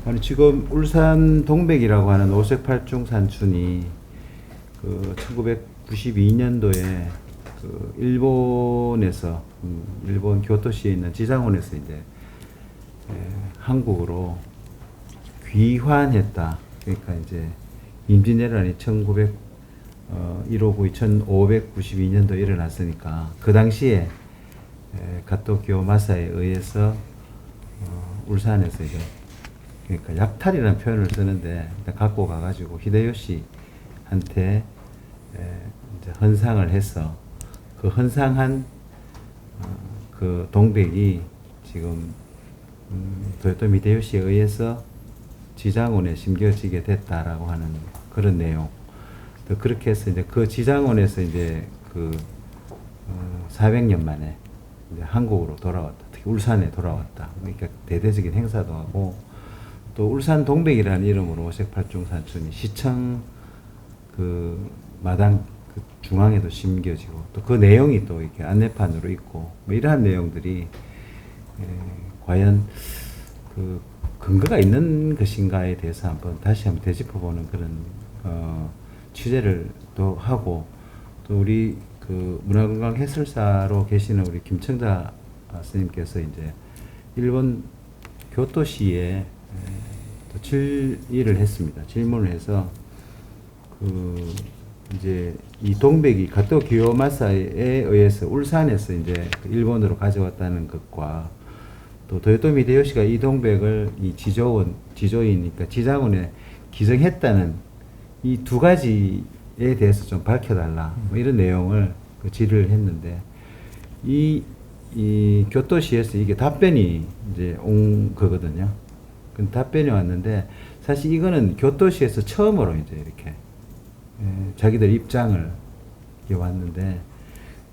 아니 지금 울산 동백이라고 하는 오색팔중 산춘이 그 1992년도에 그 일본에서 일본 교토시에 있는 지장원에서 이제 한국으로 귀환했다. 그러니까 이제 임진왜란이 1592년도에 일어났으니까 그 당시에 가토 기요마사에 의해서 울산에서 이제 그러니까 약탈이라는 표현을 쓰는데 갖고 가가지고 히데요시한테 이제 헌상을 해서 그 헌상한 그 동백이 지금 도요토미 히데요시에 의해서 지장원에 심겨지게 됐다라고 하는 그런 내용. 또 그렇게 해서 이제 그 지장원에서 이제 그 400년 만에 이제 한국으로 돌아왔다. 특히 울산에 돌아왔다. 그러니까 대대적인 행사도 하고 또 울산 동백이라는 이름으로 오색팔중산춘이 시청 그 마당 그 중앙에도 심겨지고 또 그 내용이 또 이렇게 안내판으로 있고 뭐 이러한 내용들이 과연 그 근거가 있는 것인가에 대해서 다시 한번 되짚어보는 그런 취재를 또 하고 또 우리 그 문화관광 해설사로 계시는 우리 김청자 스님께서 이제 일본 교토시에 또 질의를 했습니다. 질문을 해서 그 이제 이 동백이 가토 기요마사에 의해서 울산에서 이제 일본으로 가져왔다는 것과 또 도요토미 히데요시가 이 동백을 이 지조이니까 지장원에 기증했다는 이 두 가지에 대해서 좀 밝혀달라 뭐 이런 내용을 그 질의를 했는데 이 교토시에서 이게 답변이 이제 온 거거든요. 그 답변이 왔는데 사실 이거는 교토시에서 처음으로 이제 이렇게 자기들 입장을 이렇게 왔는데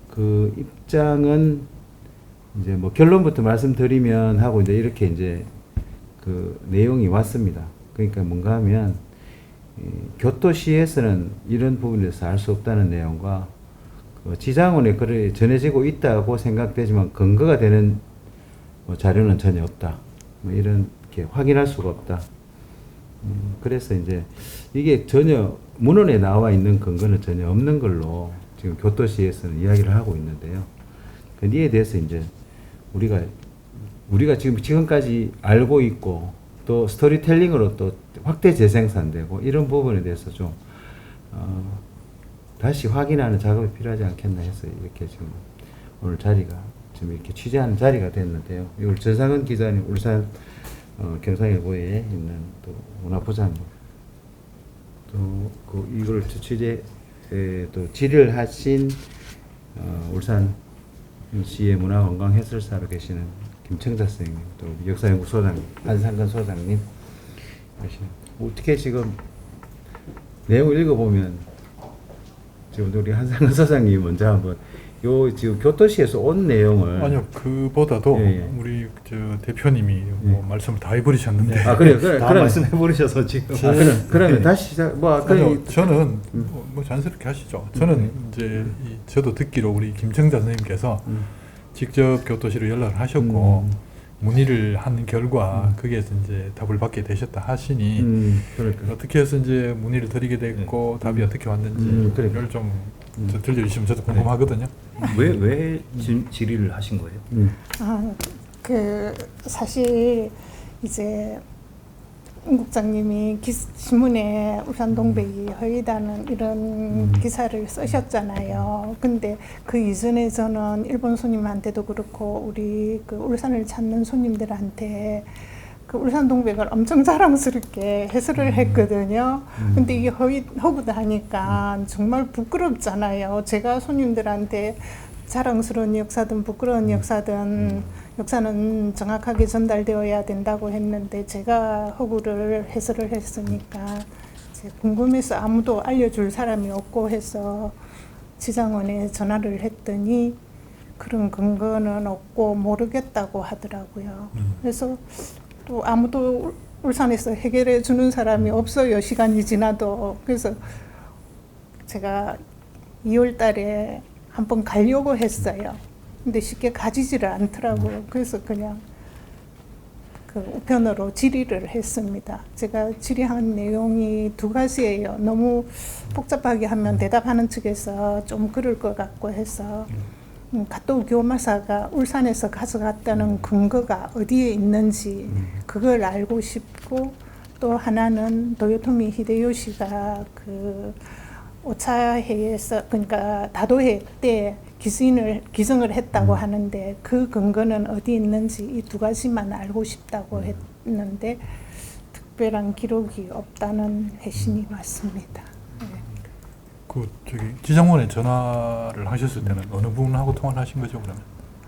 그 입장은 이제 뭐 결론부터 말씀드리면 하고 이제 이렇게 이제 그 내용이 왔습니다. 그러니까 뭔가 하면 교토시에서는 이런 부분에 대해서 알 수 없다는 내용과 그 지장원에 그래 전해지고 있다고 생각되지만 근거가 되는 뭐 자료는 전혀 없다. 뭐 이렇게 확인할 수가 없다. 그래서 이제 이게 전혀 문헌에 나와 있는 근거는 전혀 없는 걸로 지금 교토시에서는 이야기를 하고 있는데요. 이에 대해서 이제 우리가 지금까지 알고 있고 또 스토리텔링으로 또 확대 재생산되고 이런 부분에 대해서 좀 다시 확인하는 작업이 필요하지 않겠나 해서 이렇게 지금 오늘 자리가 지금 이렇게 취재하는 자리가 됐는데요. 이걸 전상은 기자님 울산 경상일보에 있는 또 문화부장님 또 그 이걸 취재 또 질의를 하신 울산시의 문화관광해설사로 계시는 김청자 선생님 또 역사연구 소장님 안상근 소장님 어떻게 지금 내용을 읽어보면 지금 우리 한상근 소장님이 먼저 한번 요 지금 교토시에서 온 내용을 아니요 그보다도 우리 저 대표님이 뭐 말씀을 다 해버리셨는데 그래 다 말씀해버리셔서 지금 그러면 다시 시작 아니요, 저는 뭐 자연스럽게 하시죠. 저는 이제 저도 듣기로 우리 김청자 선생님께서 직접 교토시로 연락을 하셨고 문의를 한 결과 거기에서 이제 답을 받게 되셨다 하시니 어떻게 해서 이제 문의를 드리게 됐고 답이 어떻게 왔는지 그걸 좀 들려주시면 저도 궁금하거든요. 왜 질의를 하신 거예요? 그 사실 이제 임 국장님이 신문에 울산 동백이 허위다는 이런 기사를 쓰셨잖아요. 근데 그 이전에 저는 일본 손님한테도 그렇고 우리 그 울산을 찾는 손님들한테 그 울산 동백을 엄청 자랑스럽게 해설을 했거든요. 근데 이게 허구다 하니까 정말 부끄럽잖아요. 제가 손님들한테 자랑스러운 역사든 부끄러운 역사든 역사는 정확하게 전달되어야 된다고 했는데 제가 허구를 해설을 했으니까 이제 궁금해서 아무도 알려줄 사람이 없고 해서 지장원에 전화를 했더니 그런 근거는 없고 모르겠다고 하더라고요. 그래서 또 아무도 울산에서 해결해 주는 사람이 없어요. 시간이 지나도. 그래서 제가 2월 달에 한번 가려고 했어요. 근데 쉽게 가지지를 않더라고요. 그래서 그냥 그 우편으로 질의를 했습니다. 제가 질의한 내용이 두 가지예요. 너무 복잡하게 하면 대답하는 측에서 좀 그럴 것 같고 해서 가토 교마사가 울산에서 가져갔다는 근거가 어디에 있는지 그걸 알고 싶고, 또 하나는 도요토미 히데요시가 그 5차 회의에서, 그러니까 다도회 때 기증을 했다고 하는데 그 근거는 어디 있는지 이 두 가지만 알고 싶다고 했는데 특별한 기록이 없다는 회신이 왔습니다. 네. 그 저기 지장원에 전화를 하셨을 때는 어느 분하고 통화를 하신 거죠, 그러면?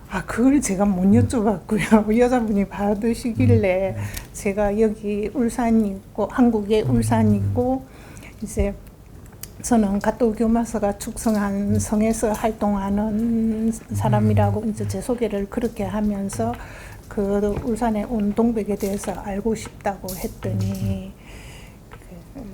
아, 그걸 제가 못 여쭤봤고요. 여자분이 받으시길래 제가 여기 울산이 있고 한국에 울산이 있고 이제 저는 가토 교마사가 축성한 성에서 활동하는 사람이라고 이제 제 소개를 그렇게 하면서 그 울산에 온 동백에 대해서 알고 싶다고 했더니 그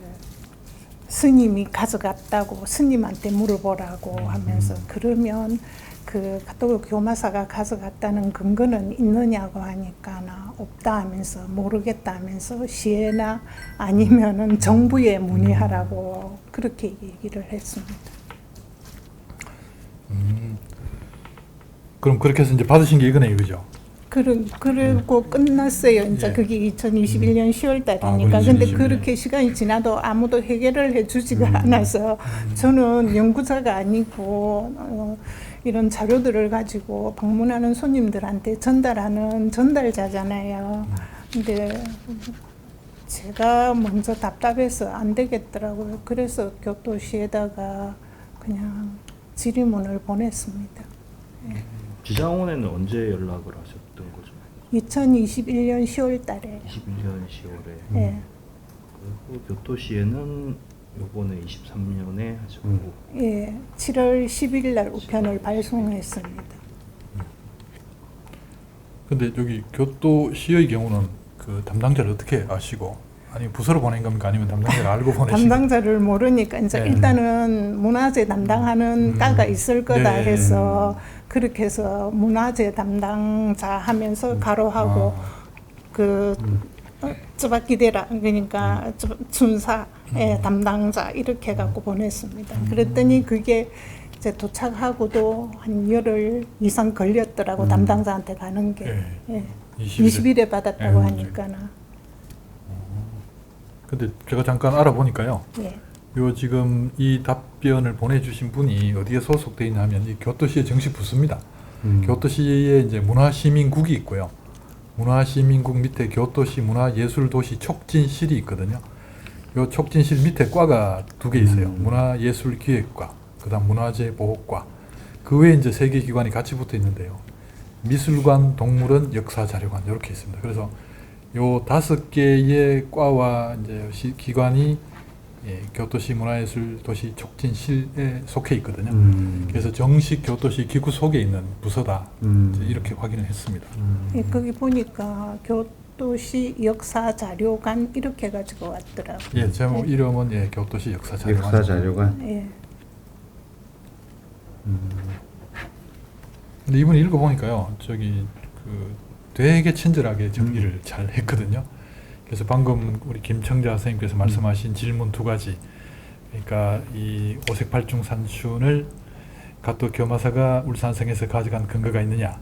스님이 가져갔다고 스님한테 물어보라고 하면서, 그러면 그 가토 교마사가 가져갔다는 근거는 있느냐고 하니까 나 없다 하면서, 모르겠다 하면서 시에나 아니면은 정부에 문의하라고 그렇게 얘기를 했습니다. 그럼 그렇게 해서 이제 받으신 게 이거네요, 그죠? 그리고 끝났어요. 이제 예. 그게 2021년 10월 달이니까. 아, 근데 2021년. 그렇게 시간이 지나도 아무도 해결을 해주지가 않아서 저는 연구자가 아니고 이런 자료들을 가지고 방문하는 손님들한테 전달하는 전달자잖아요. 근데 제가 먼저 답답해서 안 되겠더라고요. 그래서 교토시에다가 그냥 질의문을 보냈습니다. 지장원에는 언제 연락을 하셨던 거죠? 2021년 10월 달에. 21년 10월에. 예. 그리고 교토시에는 요번에 23년에 하셨고. 예, 7월 10일 날 우편을 발송했습니다. 근데 여기 교토시의 경우는 그 담당자를 어떻게 아시고, 아니 부서로 보낸 겁니까, 아니면 담당자를 알고 보내신? 담당자를 모르니까 이제 네. 일단은 문화재 담당하는 과가 있을 거다 네. 해서 그렇게 해서 문화재 담당자 하면서 가로하고 그 쯔바키데라, 그러니까 춘사의 담당자 이렇게 갖고 보냈습니다. 그랬더니 그게 이제 도착하고도 한 열흘 이상 걸렸더라고. 담당자한테 가는 게. 예. 예. 20일에 20일에 받았다고 예, 하니까는. 근데 제가 잠깐 알아보니까요. 예. 요 지금 이 답변을 보내주신 분이 어디에 소속돼 있냐 하면 이 교토시의 정식 부서입니다. 교토시에 이제 문화시민국이 있고요. 문화시민국 밑에 교토시 문화예술도시 촉진실이 있거든요. 요 촉진실 밑에 과가 두 개 있어요. 문화예술기획과, 그다음 문화재보호과. 그 외에 이제 세 개 기관이 같이 붙어 있는데요. 미술관, 동물원, 역사자료관 이렇게 있습니다. 그래서 요 5개의 과와 이제 기관이 교토시 문화예술도시 촉진실에 속해 있거든요. 그래서 정식 교토시 기구 속에 있는 부서다. 이제 이렇게 확인을 했습니다. 예, 거기 보니까 교토시 역사자료관 이렇게 가지고 왔더라고요. 예, 제목 이름은 교토시 역사자료관. 역사자료관. 예. 근데 이분이 읽어보니까요, 저기 그 되게 친절하게 정리를 잘 했거든요. 그래서 방금 우리 김청자 선생님께서 말씀하신 질문 두 가지, 그러니까 이 오색팔중 산춘을 가토 교마사가 울산성에서 가져간 근거가 있느냐,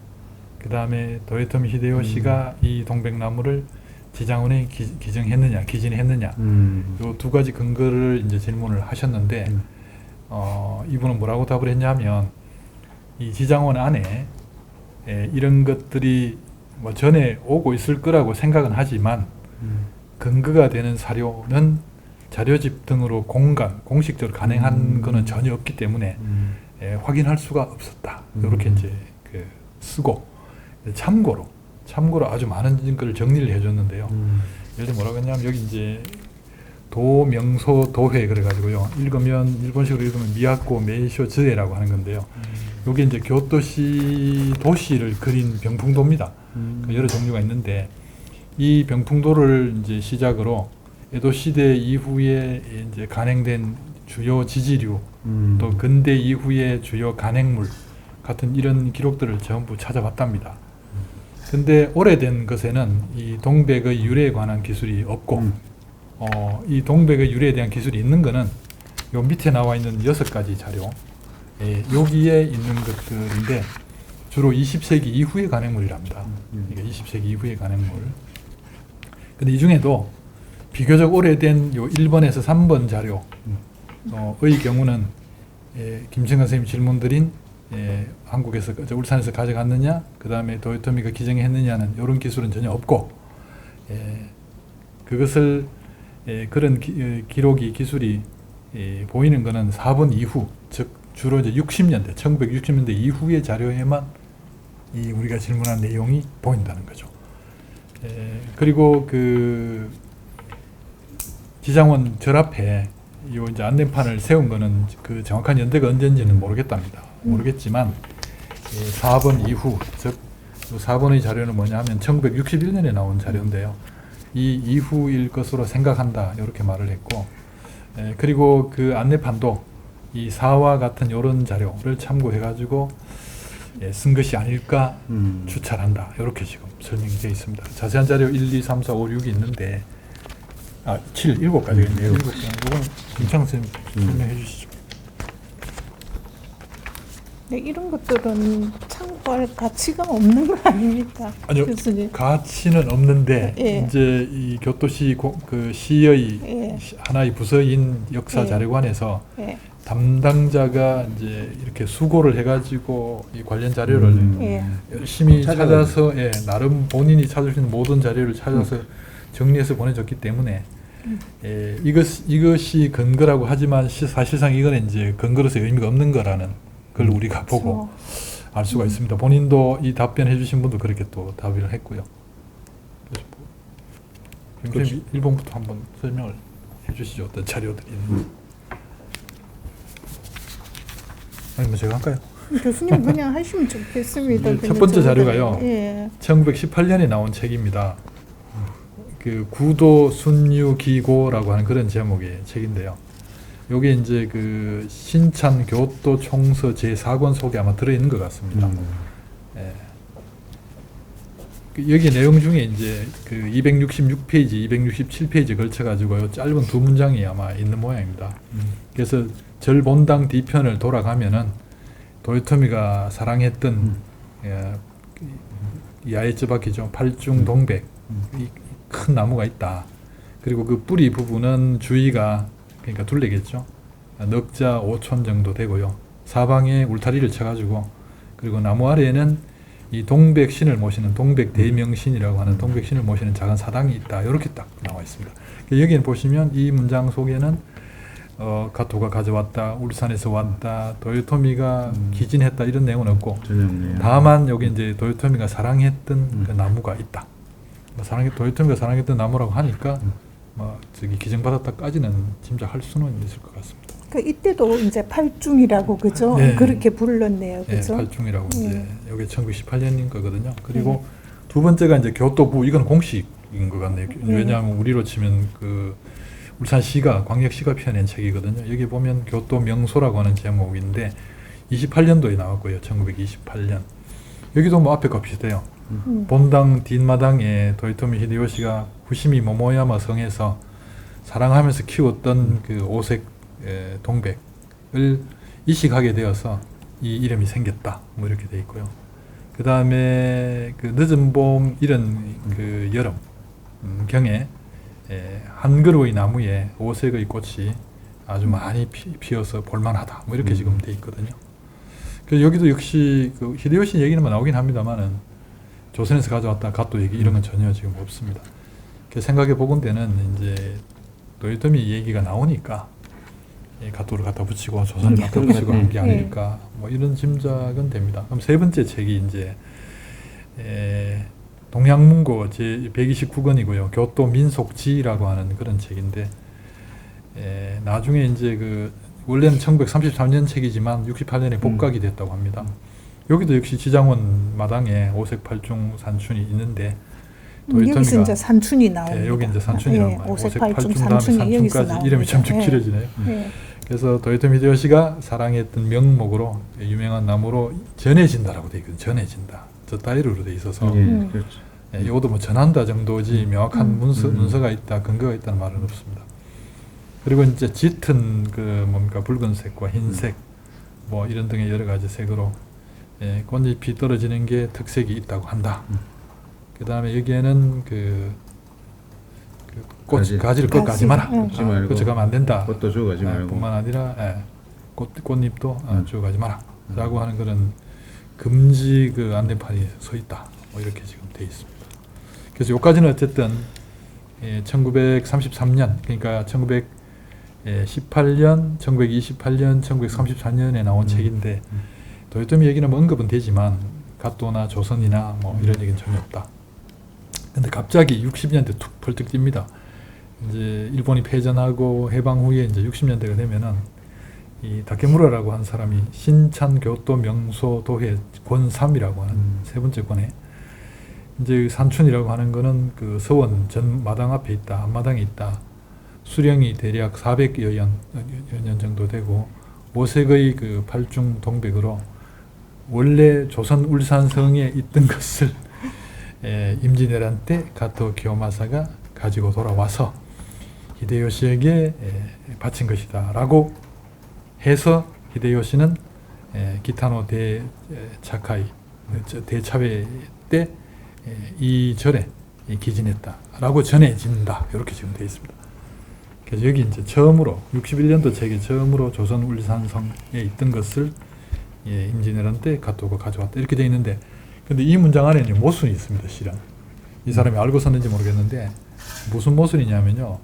그 다음에 도요토미 히데요시가 이 동백나무를 지장원에 기증했느냐, 요 두 가지 근거를 이제 질문을 하셨는데, 이분은 뭐라고 답을 했냐면, 이 지장원 안에 이런 것들이 뭐 전에 오고 있을 거라고 생각은 하지만 근거가 되는 사료는 자료집 등으로 공식적으로 가능한 거는 전혀 없기 때문에 확인할 수가 없었다. 이렇게 이제 쓰고, 참고로 아주 많은 증거를 정리를 해줬는데요. 예를 들어 뭐라고 했냐면, 여기 이제 도명소 도회 그래가지고요. 일본식으로 읽으면 미야코 메이쇼 즈에라고 하는 건데요. 여기 이제 교토시 도시를 그린 병풍도입니다. 여러 종류가 있는데, 이 병풍도를 이제 시작으로 에도 시대 이후에 이제 간행된 주요 지지류, 또 근대 이후의 주요 간행물 같은 이런 기록들을 전부 찾아봤답니다. 근데 오래된 것에는 이 동백의 유래에 관한 기술이 없고 이 동백의 유래에 대한 기술이 있는 거는 요 밑에 나와 있는 6가지 자료 여기에 있는 것들인데 주로 20세기 이후의 간행물이랍니다. 이게 20세기 이후의 간행물. 근데 이 중에도 비교적 오래된 요 1번에서 3번 자료의 경우는 김정관 선생님 질문드린 한국에서 울산에서 가져갔느냐, 그 다음에 도요토미가 기증했느냐는 이런 기술은 전혀 없고 그것을 그런 기록이 기술이 보이는 것은 4번 이후, 즉 주로 이제 60년대, 1960년대 이후의 자료에만 이 우리가 질문한 내용이 보인다는 거죠. 그리고 그 지장원 절 앞에 이 이제 안내판을 세운 거는 그 정확한 연대가 언제인지는 모르겠답니다. 모르겠지만 4번 이후, 즉 4번의 자료는 뭐냐 하면 1961년에 나온 자료인데요. 이 이후일 것으로 생각한다 이렇게 말을 했고, 그리고 그 안내판도 이 4와 같은 이런 자료를 참고해 가지고 쓴 것이 아닐까 추측한다 이렇게 지금 설명이 되어 있습니다. 자세한 자료 1, 2, 3, 4, 5, 6이 있는데 7, 7가지가 있네요. 이건 김창 선생님 설명해 주시죠. 네, 이런 것들은 참고할 가치가 없는 거 아닙니까? 아니요, 교수님. 가치는 없는데 이제 이 교토시 그 시의 하나의 부서인 역사자료관에서 담당자가 이제 이렇게 수고를 해가지고 이 관련 자료를 열심히 찾아서 나름 본인이 찾을 수 있는 모든 자료를 찾아서 정리해서 보내줬기 때문에 이것이 근거라고 하지만 사실상 이거는 이제 근거로서 의미가 없는 거라는 걸 우리가 보고 알 수가 있습니다. 본인도 이 답변해 주신 분도 그렇게 또 답을 했고요. 그래서 1번부터 한번 설명을 해 주시죠. 어떤 자료들이 있는지. 아니면 제가 할까요? 교수님 그냥 하시면 좋겠습니다. 첫 번째 자료가요. 1918년에 나온 책입니다. 그 구도 순유 기고라고 하는 그런 제목의 책인데요. 요게 이제 그 신찬 교토 총서 제4권 속에 아마 들어있는 것 같습니다. 여기 내용 중에 이제 그 266페이지, 267페이지 걸쳐가지고 짧은 두 문장이 아마 있는 모양입니다. 그래서 절본당 뒤편을 돌아가면은 도요토미가 사랑했던 야에츠바키죠. 팔중동백 이 큰 나무가 있다. 그리고 그 뿌리 부분은 주위가 그러니까 둘레겠죠. 넉자 5촌 정도 되고요. 사방에 울타리를 쳐가지고 그리고 나무 아래에는 이 동백신을 모시는 동백대명신이라고 하는 동백신을 모시는 작은 사당이 있다. 이렇게 딱 나와 있습니다. 여기는 보시면 이 문장 속에는 가토가 가져왔다, 울산에서 왔다, 도요토미가 기진했다 이런 내용은 없고 다만 여기 이제 도요토미가 사랑했던 그 나무가 있다. 도요토미가 사랑했던 나무라고 하니까 저기 기증받았다까지는 짐작할 수는 있을 것 같습니다. 그 이때도 이제 팔중이라고 그죠? 네. 그렇게 불렀네요, 그죠? 네, 팔중이라고 이제 여기 1918년인 거거든요. 그리고 두 번째가 이제 교토부 이건 공식인 것 같네요. 왜냐하면 우리로 치면 그 울산시가 광역시가 펴낸 책이거든요. 여기 보면 교토 명소라고 하는 제목인데 28년도에 나왔고요. 1928년. 여기도 뭐 앞에 거 비슷해요. 본당 뒷마당에 도요토미 히데요시가 후시미 모모야마 성에서 사랑하면서 키웠던 그 오색 동백을 이식하게 되어서 이 이름이 생겼다. 뭐 이렇게 돼 있고요. 그 다음에 그 늦은 봄 이런 그 여름 경에 한 그루의 나무에 오색의 꽃이 아주 많이 피어서 볼만하다. 뭐 이렇게 지금 돼 있거든요. 그래서 여기도 역시 그 히데요시 얘기는 나오긴 합니다만은 조선에서 가져왔다 가토 얘기 이런 건 전혀 지금 없습니다. 생각해 보건대는 이제 도요토미 얘기가 나오니까 가토를 갖다 붙이고 조선을 갖다 붙이고 한 게 아닐까 뭐 이런 짐작은 됩니다. 그럼 세 번째 책이 이제 동양문고 제 129권이고요. 교토 민속지라고 하는 그런 책인데 나중에 이제 그 원래는 1933년 책이지만 68년에 복각이 됐다고 합니다. 여기도 역시 지장원 마당에 오색팔중 산춘이 있는데 여기서 이제 산춘이 나옵니다. 여기 이제 산춘이라고 말해요. 오색팔중 다음에 산춘이 산춘까지 이름이 좀 길어지네요. 그래서 도요토미 히데요시가 사랑했던 명목으로 유명한 나무로 전해진다라고 되어 있거든요. 전해진다. 저 다이어리로 돼 있어서 예, 그렇죠. 이것도 뭐 전한다 정도지 명확한 문서가 있다, 근거가 있다는 말은 없습니다. 그리고 이제 짙은 그 뭡니까 붉은색과 흰색 뭐 이런 등의 여러 가지 색으로 꽃잎이 떨어지는 게 특색이 있다고 한다. 그 다음에 여기에는 가지를 꺾지 가지. 마라. 꺾지 말고. 그쳐가면 안 된다. 꽃도 주워가지 말고. 뿐만 아니라 꽃잎도 주워가지 마라. 라고 하는 그런 금지 그 안내판이 서 있다. 뭐 이렇게 지금 돼 있습니다. 그래서 여기까지는 어쨌든 1933년 그러니까 1918년, 1928년, 1934년에 나온 책인데 도요토미 얘기는 뭐 언급은 되지만 가토나 조선이나 뭐 이런 얘기는 전혀 없다. 근데 갑자기 60년대 툭 펄쩍 뜁니다. 이제 일본이 패전하고 해방 후에 이제 60년대가 되면은 이 다케무라라고 한 사람이 신찬 교토 명소 도해 권 3이라고 하는 세 번째 권에 이제 산춘이라고 하는 거는 그 서원 전 마당 앞에 있다, 앞마당에 있다. 수령이 대략 400여 년 정도 되고 모색의 그 팔중 동백으로 원래 조선 울산성에 있던 것을 임진왜란 때 가토 기요마사가 가지고 돌아와서 히데요시에게 바친 것이다라고 해서 히데요시는 기타노 대차카이 대차회 때 이 절에 기진했다라고 전해진다. 이렇게 지금 되어 있습니다. 그래서 여기 이제 처음으로 61년도 책에 처음으로 조선 울산성에 있던 것을 임진왜란 때 가토가 가져왔다. 이렇게 되어 있는데 근데 이 문장 안에는 모순이 있습니다. 실은 이 사람이 알고 썼는지 모르겠는데 무슨 모순이냐면요.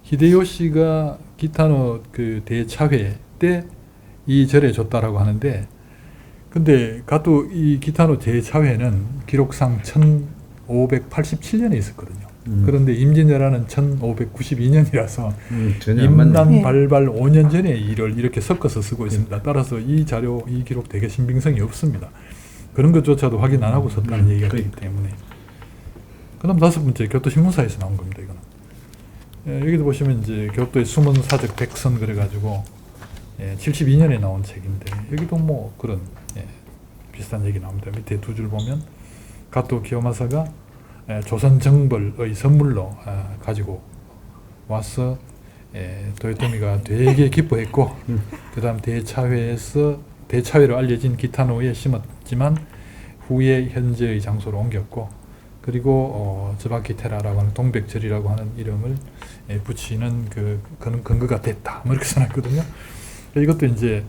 히데요시가 기타노 그 대차회 때 이 절에 줬다라고 하는데 근데 가토 이 기타노 대차회는 기록상 1587년에 있었거든요. 그런데 임진왜란은 1592년이라서 전혀 안 맞네. 임난 발발 5년 전의 일을 이렇게 섞어서 쓰고 있습니다. 따라서 이 자료, 이 기록 되게 신빙성이 없습니다. 그런 것조차도 확인 안 하고 썼다는 얘기가 되기 때문에. 그다음 다섯 번째 교토신문사에서 나온 겁니다. 이거는 여기도 보시면 이제 교토의 숨은 사적 백선 그래가지고 72년에 나온 책인데 여기도 뭐 그런 비슷한 얘기 나옵니다. 밑에 두 줄 보면 가토 기요마사가 조선 정벌의 선물로 가지고 와서 도요토미가 되게 기뻐했고 그 다음 대차회로 알려진 기타노에 심었지만 후에 현재의 장소로 옮겼고 그리고 츠바키테라라고 하는 동백절이라고 하는 이름을 붙이는 그런 근거가 됐다. 뭐 이렇게 써놨거든요. 이것도 이제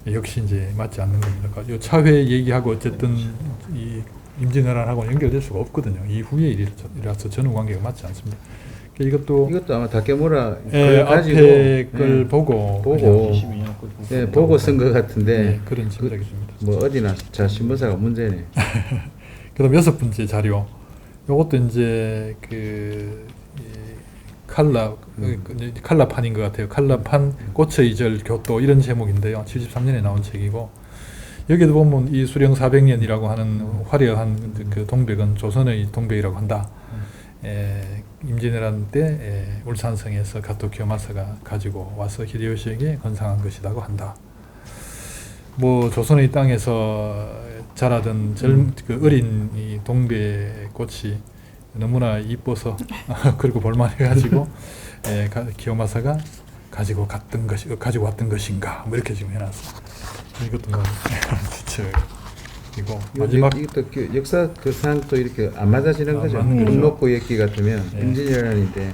역시 이제 맞지 않는 겁니다. 그러니까 이 차회 얘기하고 어쨌든 이 임진왜란하고 연결될 수가 없거든요. 이후의 일이라서 전후 관계가 맞지 않습니다. 이것도 아마 다케무라 앞에 걸 보고 22년 걸 보고 쓴 것 같은데 그런 짐작이 듭니다. 뭐 어디나 자 신문사가 문제네. 그다음 여섯 번째 자료. 요것도 이제 칼라판인 것 같아요. 칼라판 꽃의 절 교토 이런 제목인데요. 73년에 나온 책이고 여기도 보면 이 수령 400년이라고 하는 화려한 그 동백은 조선의 동백이라고 한다. 임진왜란 때 울산성에서 가토 기요마사가 가지고 와서 히데요시에게 건상한 것이라고 한다. 뭐 조선의 땅에서 자라던 그 어린 이 동백꽃이 너무나 이뻐서 그리고 볼만해가지고 기요마사가 가지고 왔던 것인가 뭐 이렇게 지금 해놨어. 이것도 뭐 추측이고 마지막 이것도 역사 상도 이렇게 안 맞아지는 거죠. 맞는 거죠. 녹고 읽기 같으면 임진왜란인데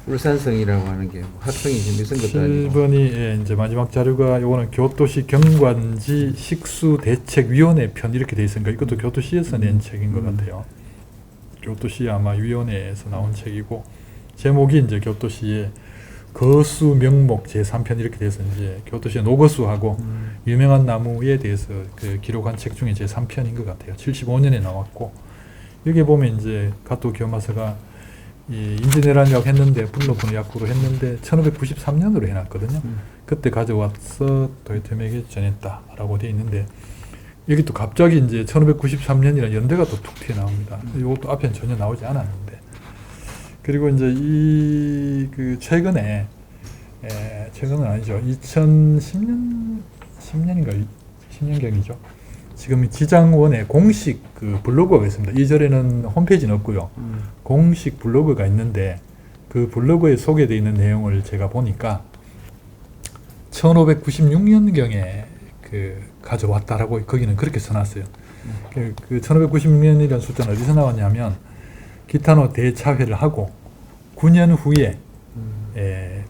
울산성이라고 하는 게 학성이 준비선 것도 아니고. 7번이 이제 마지막 자료가 요거는 교토시 경관지 식수대책위원회 편 이렇게 돼 있으니까 이것도 교토시에서 낸 책인 것 같아요. 교토시 아마 위원회에서 나온 책이고 제목이 이제 교토시의 거수 명목 제3편 이렇게 돼서 이제 교토시의 노거수하고 유명한 나무에 대해서 그 기록한 책 중에 제3편인 것 같아요. 75년에 나왔고 여기 보면 이제 가토 기요마사가 이 임진왜란이라고 했는데 불로분의 약구로 했는데 1593년으로 해놨거든요. 그때 가져와서 도요토미에게 전했다라고 돼 있는데 여기 또 갑자기 이제 1593년이라는 연대가 또 툭 튀어나옵니다. 이것도 앞에는 전혀 나오지 않았는데 그리고 이제 최근에 최근은 아니죠. 2010년인가 10년경이죠. 지금 지장원에 공식 그 블로그가 있습니다. 이 절에는 홈페이지는 없고요. 공식 블로그가 있는데 그 블로그에 소개되어 있는 내용을 제가 보니까 1596년경에 그 가져왔다라고 거기는 그렇게 써놨어요. 그 1596년이라는 숫자는 어디서 나왔냐면 기타노 대차회를 하고 9년 후에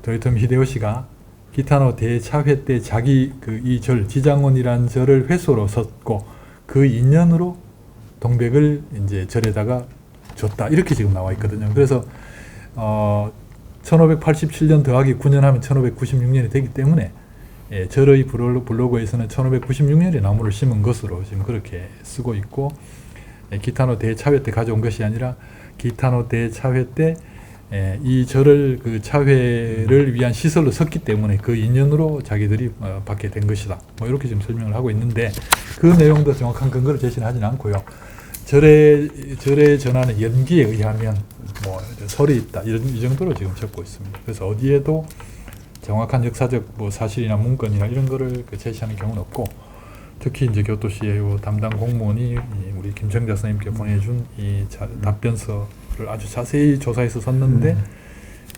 도요토미 히데요시가 기타노 대차회 때 자기 그 이 절 지장원이란 절을 회소로 섰고 그 인연으로 동백을 이제 절에다가 줬다 이렇게 지금 나와 있거든요. 그래서 1587년 더하기 9년 하면 1596년이 되기 때문에 절의 블로그에서는 1596년에 나무를 심은 것으로 지금 그렇게 쓰고 있고 기타노 대차회 때 가져온 것이 아니라 기타노 대차회 때 이 절을 그 차회를 위한 시설로 섰기 때문에 그 인연으로 자기들이 받게 된 것이다. 뭐 이렇게 지금 설명을 하고 있는데 그 내용도 정확한 근거를 제시는 하지는 않고요. 절에 전하는 연기에 의하면 뭐 설이 있다 이 정도로 지금 적고 있습니다. 그래서 어디에도 정확한 역사적 뭐 사실이나 문건이나 이런 거를 그 제시하는 경우는 없고 특히 이제 교토시의 담당 공무원이 우리 김정자 선생님께 보내준 이 답변서를 아주 자세히 조사해서 썼는데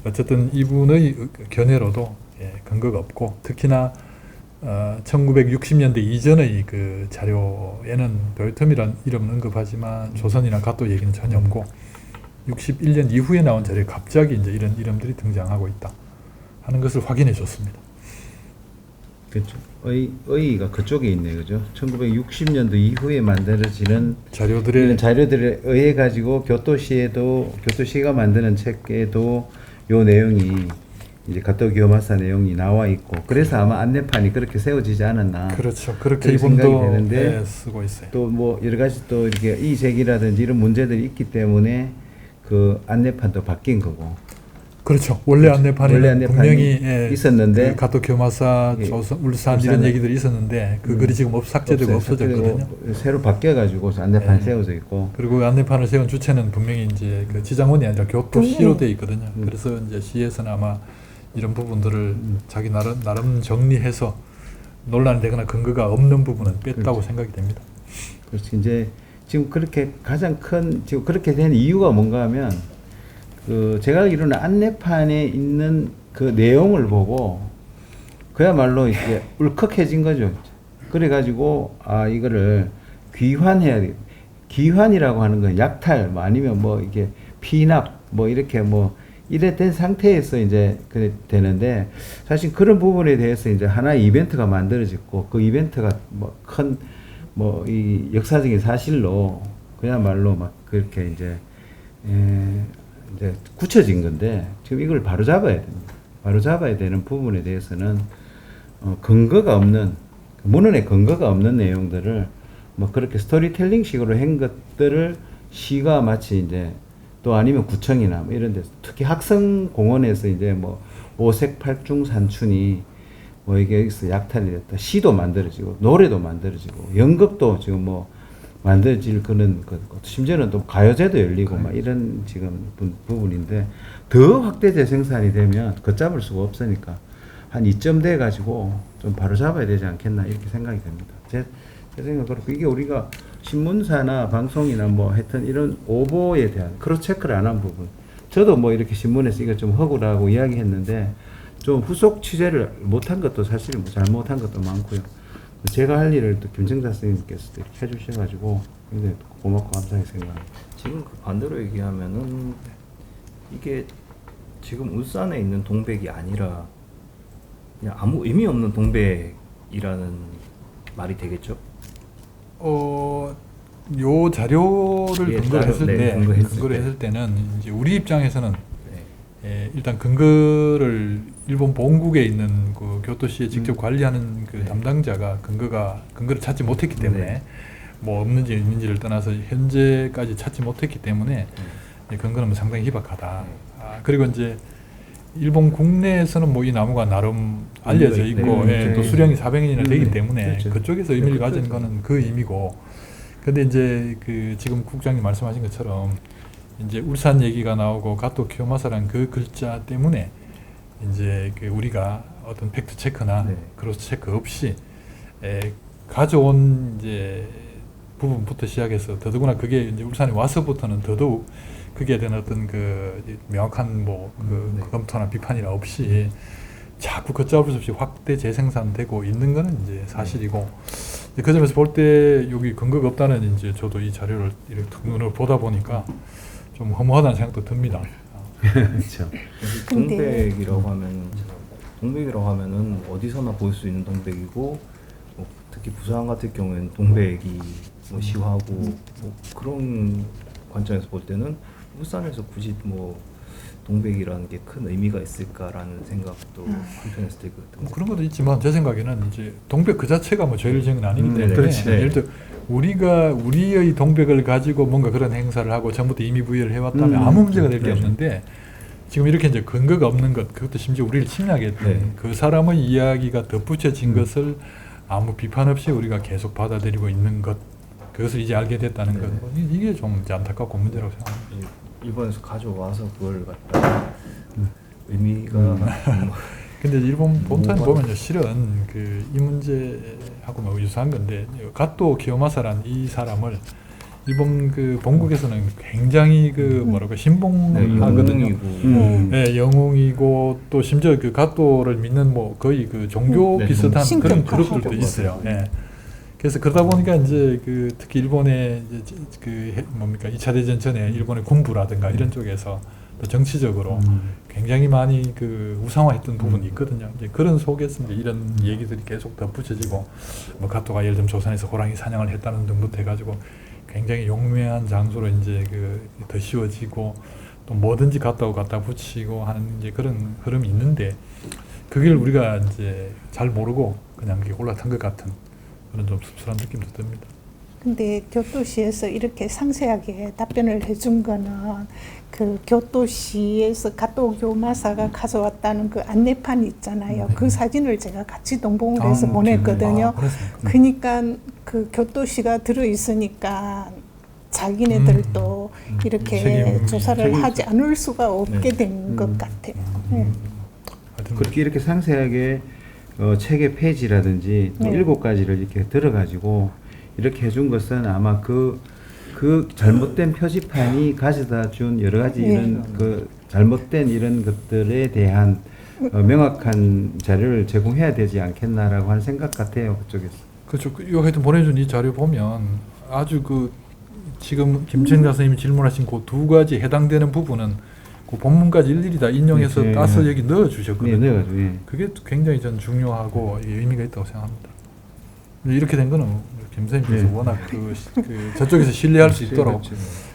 어쨌든 이분의 견해로도 근거가 없고 특히나 1960년대 이전의 그 자료에는 도요토미란 이름은 언급하지만 조선이나 가토 얘기는 전혀 없고 61년 이후에 나온 자료에 갑자기 이제 이런 이름들이 등장하고 있다 하는 것을 확인해 줬습니다. 그렇죠. 의의가 그쪽에 있네요, 그죠? 1960년도 이후에 만들어지는 자료들의 자료들에 의해 가지고 교토시가 만드는 책에도 요 내용이 이제 가토 기요마사 내용이 나와 있고 그래서 아마 안내판이 그렇게 세워지지 않았나. 그렇죠. 그렇게 생각이 이분도 되는데 쓰고 있어요. 또 뭐 여러 가지 또 이렇게 이의제기라든지 이런 문제들이 있기 때문에 그 안내판도 바뀐 거고. 그렇죠. 원래 안내판에는 분명히 있었는데 그 가토 교마사, 조선, 울산 이런 얘기들이 있었는데 그 글이 지금 삭제되고 없어졌거든요. 새로 바뀌어가지고 안내판 세워져 있고. 그리고 안내판을 세운 주체는 분명히 이제 그 지장원이 아니라 교토시로 되어 있거든요. 그래서 이제 시에서는 아마 이런 부분들을 자기 나름 정리해서 논란이 되거나 근거가 없는 부분은 뺐다고 생각이 됩니다. 그렇지. 이제 지금 그렇게 가장 큰 지금 그렇게 된 이유가 뭔가 하면. 그 제가 알기로는 안내판에 있는 그 내용을 보고 그야말로 이제 울컥해진 거죠. 그래가지고 아 이거를 귀환해야 돼. 귀환이라고 하는 건 약탈 뭐 아니면 뭐 이게 피납 뭐 이렇게 뭐 이래 된 상태에서 이제 그래 되는데 사실 그런 부분에 대해서 이제 하나의 이벤트가 만들어졌고 그 이벤트가 뭐 큰 뭐 이 역사적인 사실로 그야말로 막 그렇게 이제 굳혀진 건데 지금 이걸 바로 잡아야 됩니다. 바로 잡아야 되는 부분에 대해서는 근거가 없는 문헌에 근거가 없는 내용들을 뭐 그렇게 스토리텔링식으로 한 것들을 시가 마치 이제 또 아니면 구청이나 뭐 이런 데서 특히 학성공원에서 이제 뭐 오색 팔중 산춘이 뭐 이게 여기서 약탈이 됐다. 시도 만들어지고 노래도 만들어지고 연극도 지금 뭐 만들어질 그런 것, 심지어는 또 가요제도 열리고 막 이런 지금 부분인데 더 확대 재생산이 되면 걷잡을 수가 없으니까 한 이점 돼 가지고 좀 바로 잡아야 되지 않겠나 이렇게 생각이 됩니다. 제 생각 그렇고 이게 우리가 신문사나 방송이나 뭐 하여튼 이런 오보에 대한 크로스 체크를 안 한 부분 저도 뭐 이렇게 신문에서 이거 좀 허구라고 이야기했는데 좀 후속 취재를 못한 것도 사실 뭐 잘못한 것도 많고요. 제가 할 일을 또 김정자 선생님께서 이렇게 해주셔가지고 굉장히 고맙고 감사하게 생각합니다. 지금 그 반대로 얘기하면은 이게 지금 울산에 있는 동백이 아니라 그냥 아무 의미 없는 동백이라는 말이 되겠죠? 요 자료를 예, 근거로 했을 네, 때, 근거했을 때. 했을 때는 이제 우리 입장에서는 일단 근거를 일본 본국에 있는 그 교토시에 직접 관리하는 그 담당자가 근거를 찾지 못했기 때문에 뭐 없는지 있는지를 떠나서 현재까지 찾지 못했기 때문에 근거는 상당히 희박하다. 그리고 이제 일본 국내에서는 뭐 이 나무가 나름 알려져 있고 또 수령이 400년이나 되기 때문에 그렇죠. 그쪽에서 의미를 가진 거는 그 의미고. 근데 이제 그 지금 국장님 말씀하신 것처럼 이제 울산 얘기가 나오고 가토 키요마사라는 그 글자 때문에 이제 그 우리가 어떤 팩트 체크나 크로스 체크 없이 가져온 이제 부분부터 시작해서 더더구나 그게 이제 울산에 와서부터는 더더욱 그게 된 어떤 그 명확한 그 네. 검토나 비판이나 없이 자꾸 걷잡을 수 없이 확대 재생산되고 있는 거는 이제 사실이고 그 점에서 볼 때 여기 근거가 없다는 이제 저도 이 자료를 이렇게 눈으로 보다 보니까 좀 허무하다는 생각도 듭니다. 그렇죠. 근데- 동백이라고 하면은 어디서나 볼 수 있는 동백이고 뭐 특히 부산 같은 경우에는 동백이 뭐 시화고 뭐 그런 관점에서 볼 때는 울산에서 굳이 뭐 동백이라는 게 큰 의미가 있을까라는 생각도 한편에서 들거든요. 뭐 그런 것도 있지만 제 생각에는 이제 동백 그 자체가 뭐 죄를 아니기 때문에 그렇지. 예를 들어 우리가 우리의 동백을 가지고 뭔가 그런 행사를 하고 전부터 이미 부여를 해왔다면 아무 문제가 될 게 네. 없는데 지금 이렇게 이제 근거가 없는 것 그것도 심지어 우리를 침략했던 네. 그 사람의 이야기가 덧붙여진 것을 아무 비판 없이 우리가 계속 받아들이고 있는 것 그것을 이제 알게 됐다는 네. 것 이게 좀 이제 안타깝고 문제라고 생각합니다. 일본에서 가져와서 그걸 갖다 의미가 근데 일본 본토에 뭐가- 보면 실은 그 이 문제하고 뭐 유사한 건데 가토 기요마사란 이 사람을 일본 그 본국에서는 굉장히 그 뭐랄까 네, 신봉하거든요. 영웅이고 네, 영웅이고 또 심지어 그 가토를 믿는 뭐 거의 그 종교 네, 비슷한 그런 신격파. 그룹들도 있어요. 예. 그래서 그러다 보니까 이제 그 특히 일본의 이제 뭡니까 2차 대전 전에 일본의 군부라든가 이런 쪽에서 또 정치적으로 굉장히 많이 그 우상화했던 부분이 있거든요. 이제 그런 속에서 이제 이런 얘기들이 계속 덧붙여지고 뭐 가토가 예를 들면 조선에서 호랑이 사냥을 했다는 등부터 해가지고 굉장히 용맹한 장소로 이제 그 더 씌워지고 또 뭐든지 갖다 붙이고 하는 이제 그런 흐름이 있는데 그걸 우리가 이제 잘 모르고 그냥 이렇게 올라탄 것 같은 그런 좀 씁쓸한 느낌도 듭니다. 근데 교토시에서 이렇게 상세하게 답변을 해준 거는 그 교토시에서 가토 교마사가 가져왔다는 그 안내판 있잖아요. 그 사진을 제가 같이 동봉을 해서 보냈거든요. 그렇습니까? 그러니까 그 교토시가 들어 있으니까 자기네들도 이렇게 책임, 조사를 책임 하지 않을 수가 없게 네. 된 것 같아요. 네. 하여튼 그렇게 이렇게 상세하게 책의 페이지라든지 또 네. 7가지를 이렇게 들어가지고 이렇게 해준 것은 아마 그 잘못된 표지판이 가져다 준 여러 가지 네. 이런 그 잘못된 이런 것들에 대한 명확한 자료를 제공해야 되지 않겠나라고 하는 생각 같아요. 그쪽에서. 그렇죠. 요 하여튼 보내준 이 자료 보면 아주 그 지금 김청자 선생님이 질문하신 그 두 가지 해당되는 부분은 그 본문까지 일일이 다 인용해서 네. 따서 여기 네, 넣어주셨거든요. 넣어가지고. 예. 그게 굉장히 전 중요하고 의미가 있다고 생각합니다. 근데 이렇게 된 거는 김 선생님께서 네. 워낙 그 저쪽에서 신뢰할 수 있도록 그렇죠.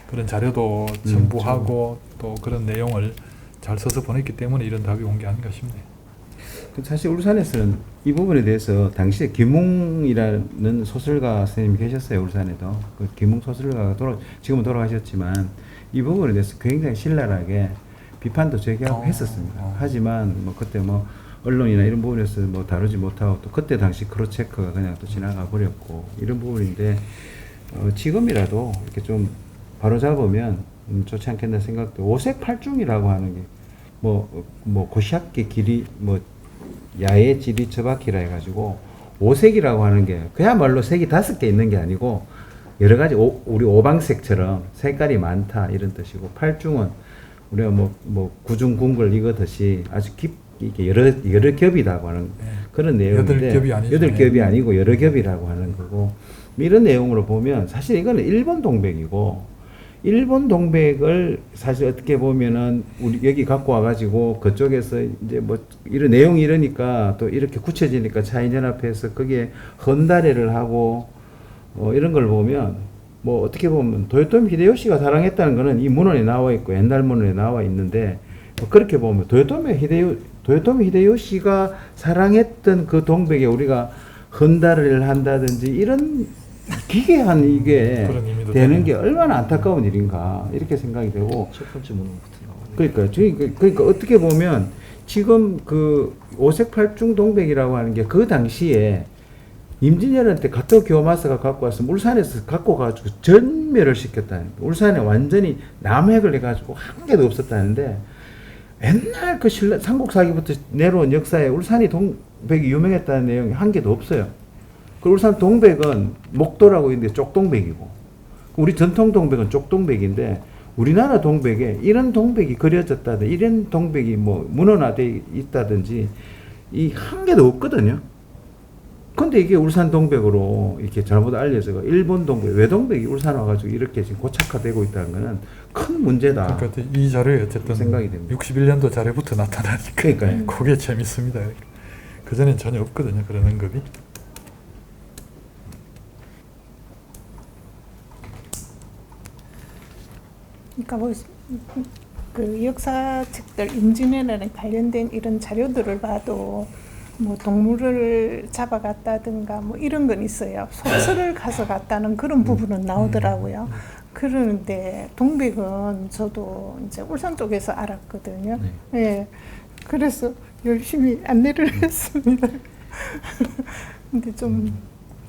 그런 자료도 첨부하고 또 그런 내용을 잘 써서 보냈기 때문에 이런 답이 온 게 아닌가 싶네요. 사실 울산에서는 이 부분에 대해서 당시에 김웅이라는 소설가 선생님이 계셨어요. 울산에도. 그 김웅 소설가가 지금은 돌아가셨지만 이 부분에 대해서 굉장히 신랄하게 비판도 제기하고 했었습니다. 하지만 뭐 그때 뭐 언론이나 이런 부분에서 뭐 다루지 못하고 또 그때 당시 크로체크가 그냥 또 지나가 버렸고 이런 부분인데 지금이라도 이렇게 좀 바로 잡으면 좋지 않겠나 생각도 오색팔중이라고 하는 게 뭐 고시학계 길이 뭐 야외 지리 처박히라 해가지고 오색이라고 하는 게 그야말로 색이 5개 있는 게 아니고 여러 가지 우리 오방색처럼 색깔이 많다 이런 뜻이고 팔중은 우리가 뭐 구중궁궐 이거듯이 아주 이게 여러 겹이라고 하는 그런 내용인데 8겹이 아니죠. 8겹이 아니고 여러 겹이라고 하는 거고 이런 내용으로 보면 사실 이거는 일본 동백이고 일본 동백을 사실 어떻게 보면은 우리 여기 갖고 와가지고 그쪽에서 이제 뭐 이런 내용이 이러니까 또 이렇게 굳혀지니까 차인연합회에서 거기에 헌달회를 하고 이런 걸 보면 뭐 어떻게 보면 도요토미 히데요시가 사랑했다는 거는 이 문헌에 나와 있고 옛날 문헌에 나와 있는데 뭐 그렇게 보면 도요토미 히데요시가 사랑했던 그 동백에 우리가 헌달회를 한다든지 이런 기괴한 이게 그런 의미도 되는 되네요. 게 얼마나 안타까운 일인가 이렇게 생각이 되고 첫 번째 문헌부터 나오네. 그러니까 어떻게 보면 지금 그 오색팔중 동백이라고 하는 게 그 당시에 임진왜란때 가토 교마사가 갖고 와서 울산에서 갖고 가지고 전멸을 시켰다는 거예요. 울산에 완전히 남획을 해가지고 한 개도 없었다는데 옛날 그 삼국사기부터 내려온 역사에 울산이 동백이 유명했다는 내용이 한 개도 없어요. 그 울산 동백은 목도라고 있는데 쪽동백이고, 우리 전통 동백은 쪽동백인데, 우리나라 동백에 이런 동백이 그려졌다든 이런 동백이 뭐 문헌화돼 있다든지 이 한 개도 없거든요. 근데 이게 울산 동백으로 이렇게 잘못 알려져가 일본 동백, 외동백이 울산 와가지고 이렇게 지금 고착화되고 있다는 거는 큰 문제다. 그러니까 이 자료에 어쨌든 생각이 됩니다. 61년도 자료부터 나타나니까 그러니까요. 그게 재밌습니다. 그전엔 전혀 없거든요. 그런 언급이. 그러니까 뭐 그 역사책들 임진왜란에 관련된 이런 자료들을 봐도 뭐 동물을 잡아갔다든가 뭐 이런 건 있어요. 소설을 가져갔다는 그런 부분은 나오더라고요. 그러는데 동백은 저도 이제 울산 쪽에서 알았거든요. 예. 그래서 열심히 안내를 했습니다. 근데 좀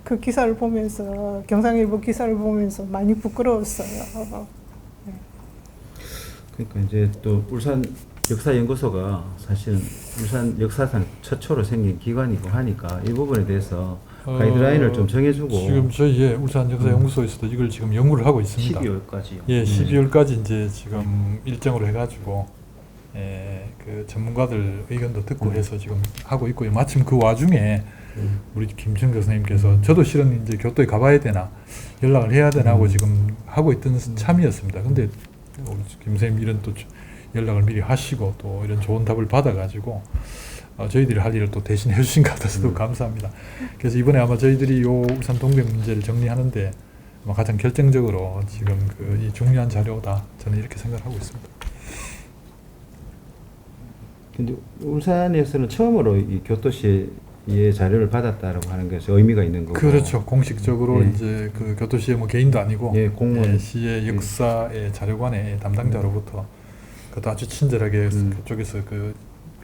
그 기사를 보면서 경상일보 기사를 보면서 많이 부끄러웠어요. 그러니까 이제 또 울산 역사연구소가 사실은 울산 역사상 최초로 생긴 기관이고 하니까 이 부분에 대해서 가이드라인을 좀 정해주고. 지금 저희 울산 역사연구소에서도 이걸 지금 연구를 하고 있습니다. 12월까지요. 예, 12월까지 이제 지금 일정으로 해가지고 그 전문가들 의견도 듣고 해서 지금 하고 있고요. 마침 그 와중에 우리 김청자 선생님께서 저도 실은 이제 교토에 가봐야 되나 연락을 해야 되나 하고 지금 하고 있던 참이었습니다. 근데 우리 김 선생님 이런 또 연락을 미리 하시고 또 이런 좋은 답을 받아가지고 저희들이 할 일을 또 대신 해주신 것 같아서도 감사합니다. 그래서 이번에 아마 저희들이 요 울산 동백 문제를 정리하는데 아마 가장 결정적으로 지금 그 이 중요한 자료다 저는 이렇게 생각하고 있습니다. 근데 울산에서는 처음으로 이 교토시의 자료를 받았다라고 하는 것이 의미가 있는 거고. 그렇죠. 공식적으로 예. 이제 그 교토시의 뭐 개인도 아니고 예, 공무원. 시의 역사의 자료관의 담당자로부터 그것도 아주 친절하게 그쪽에서 그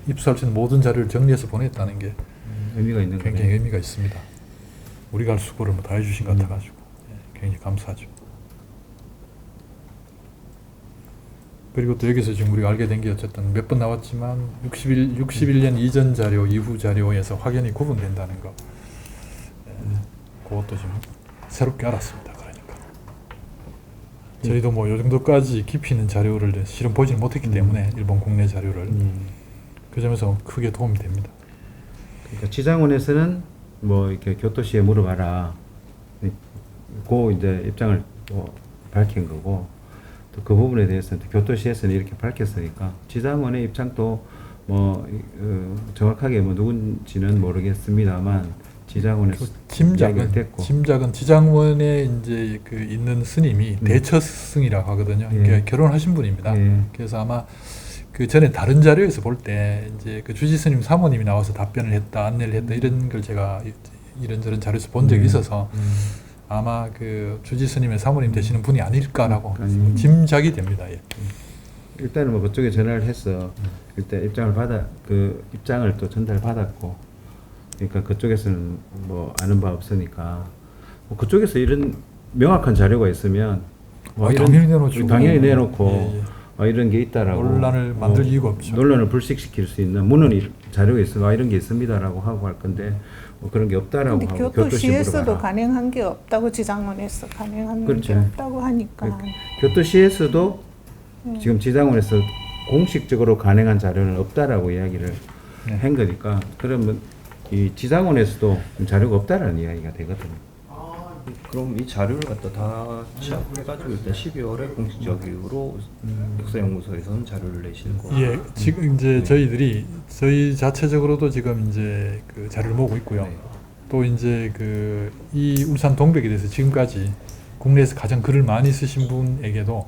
입수할 수 있는 모든 자료를 정리해서 보냈다는 게 의미가 있는 굉장히 거네요. 의미가 있습니다. 우리가 할 수고를 뭐 다 해주신 것 같아가지고 굉장히 감사하죠. 그리고 또 여기서 지금 우리가 알게 된 게 어쨌든 몇 번 나왔지만 61년 이전 자료, 이후 자료에서 확연히 구분된다는 거. 그것도 좀 새롭게 알았습니다. 그러니까 저희도 뭐 요 정도까지 깊이 있는 자료를 실은 보지는 못했기 때문에 일본 국내 자료를 그 점에서 크게 도움이 됩니다. 그러니까 지장원에서는 뭐 이렇게 교토시에 물어봐라. 그 이제 입장을 뭐 밝힌 거고, 또 그 부분에 대해서는 교토시에서는 이렇게 밝혔으니까 지장원의 입장도 뭐 정확하게 뭐 누군지는 모르겠습니다만 지장원에서 짐작은 됐고. 지장원에 이제 그 있는 스님이 대처 스승이라고 하거든요. 예. 그러니까 결혼하신 분입니다. 예. 그래서 아마 그 전에 다른 자료에서 볼 때 이제 그 주지 스님 사모님이 나와서 답변을 했다, 안내를 했다 이런 걸 제가 이런저런 자료에서 본 적이 있어서 아마 그 주지 스님의 사모님 되시는 분이 아닐까라고 짐작이 됩니다. 예. 일단은 뭐 그쪽에 전화를 해서 일단 그 입장을 또 전달 받았고, 그러니까 그쪽에서는 뭐 아는 바 없으니까 뭐 그쪽에서 이런 명확한 자료가 있으면 뭐 이런 당연히 내놓죠. 당연히 내놓고 예, 예. 이런 게 있다라고 논란을 만들 이유가 없죠. 논란을 불식시킬 수 있는 문헌 자료가 있으면 이런 게 있습니다라고 하고 할 건데 뭐 그런 게 없다라고 근데 하고 교토시에서도 물어봐라. 가능한 게 없다고 지장원에서 가능한 그렇죠. 게 없다고 하니까 교토시에서도 지금 지장원에서 공식적으로 가능한 자료는 없다라고 이야기를 네. 한 거니까, 그러면 이 지장원에서도 자료가 없다라는 이야기가 되거든요. 그럼 이 자료를 갖다 다 취합해가지고 일단 12월에 공식적으로 역사연구소에서는 자료를 내실 거고. 예, 지금 이제 저희 자체적으로도 지금 이제 그 자료를 모으고 있고요. 네. 또 이제 그 이 울산 동백에 대해서 지금까지 국내에서 가장 글을 많이 쓰신 분에게도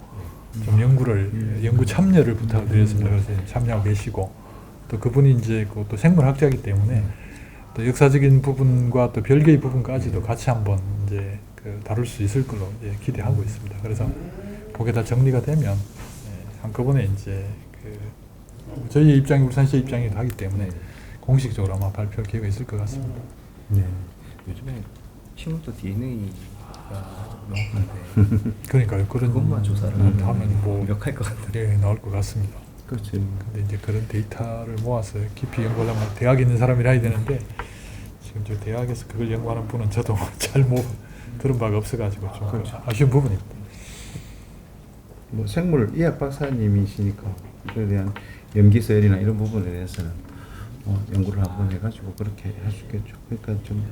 좀 연구 참여를 부탁을 드렸습니다. 그래서 참여하고 계시고, 또 그분이 이제 또 생물학자이기 때문에 또 역사적인 부분과 또 별개의 부분까지도 같이 한번 이제 그 다룰 수 있을 걸로 이제 기대하고 있습니다. 그래서 그게 다 정리가 되면 한꺼번에 이제 그 저희 입장이 울산시 입장이기도 하기 때문에 공식적으로 아마 발표할 기회가 있을 것 같습니다. 네. 요즘에 친구도 DNA가 명확한데 그러니까요. 그것만 조사를 하면 뭐 완벽할 것 같아요. 예, 나올 것 같습니다. 그렇죠. 근데 이제 그런 데이터를 모아서 깊이 연구하려면 대학에 있는 사람이라 해야 되는데 지금 저 대학에서 그걸 연구하는 분은 저도 잘 못 들은 바가 없어가지고 좀 아쉬운 부분입니다. 뭐 생물 이학 박사님이시니까 이거에 대한 염기서열이나 이런 부분에 대해서는 연구를 한번 해가지고 그렇게 할 수 있겠죠. 그러니까 좀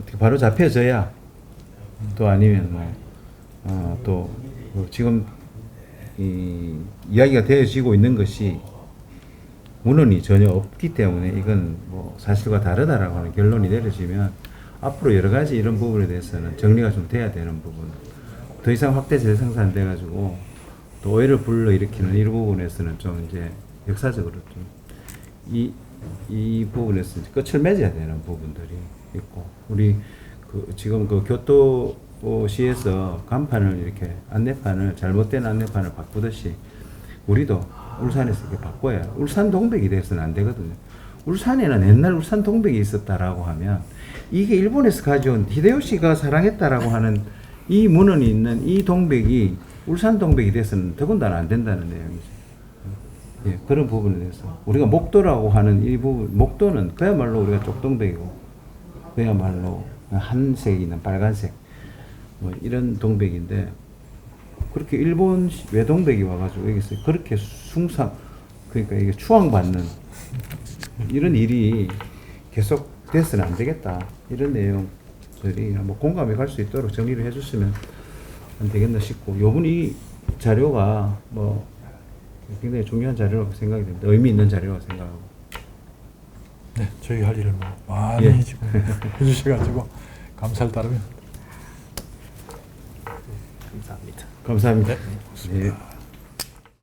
어떻게 바로 잡혀져야 또 아니면 또 지금 이 이야기가 되어지고 있는 것이 문헌이 전혀 없기 때문에 이건 뭐 사실과 다르다라고 하는 결론이 내려지면 앞으로 여러 가지 이런 부분에 대해서는 정리가 좀 돼야 되는 부분, 더 이상 확대 재생산 안 돼가지고 또 오해를 불러일으키는 이 부분에서는 좀 이제 역사적으로 좀 이 부분에서 이제 끝을 맺어야 되는 부분들이 있고, 우리 지금 그 교토시에서 간판을 이렇게 안내판을 잘못된 안내판을 바꾸듯이 우리도 울산에서 이렇게 바꿔야, 울산 동백이 돼서는 안 되거든요. 울산에는 옛날 울산 동백이 있었다라고 하면 이게 일본에서 가져온 히데요시가 사랑했다라고 하는 이 문헌이 있는 이 동백이 울산 동백이 돼서는 더군다나 안 된다는 내용이죠. 예, 그런 부분에 대해서 우리가 목도라고 하는 이 부분, 목도는 그야말로 우리가 쪽동백이고 그야말로 한색 있는 빨간색 뭐 이런 동백인데, 그렇게 일본 외동백이 와가지고 여기서 그렇게 숭상, 그러니까 이게 추앙받는 이런 일이 계속 돼서는 안 되겠다, 이런 내용들이 뭐 공감이 갈 수 있도록 정리를 해줬으면 안 되겠나 싶고, 요번 이 자료가 뭐 굉장히 중요한 자료라고 생각이 됩니다. 의미 있는 자료라고 생각하고. 네, 저희 할 일을 뭐 많이 예. 지금 해주셔가지고 감사할 따름입니다. 감사합니다. 감사합니다. 네, 고맙습니다. 예.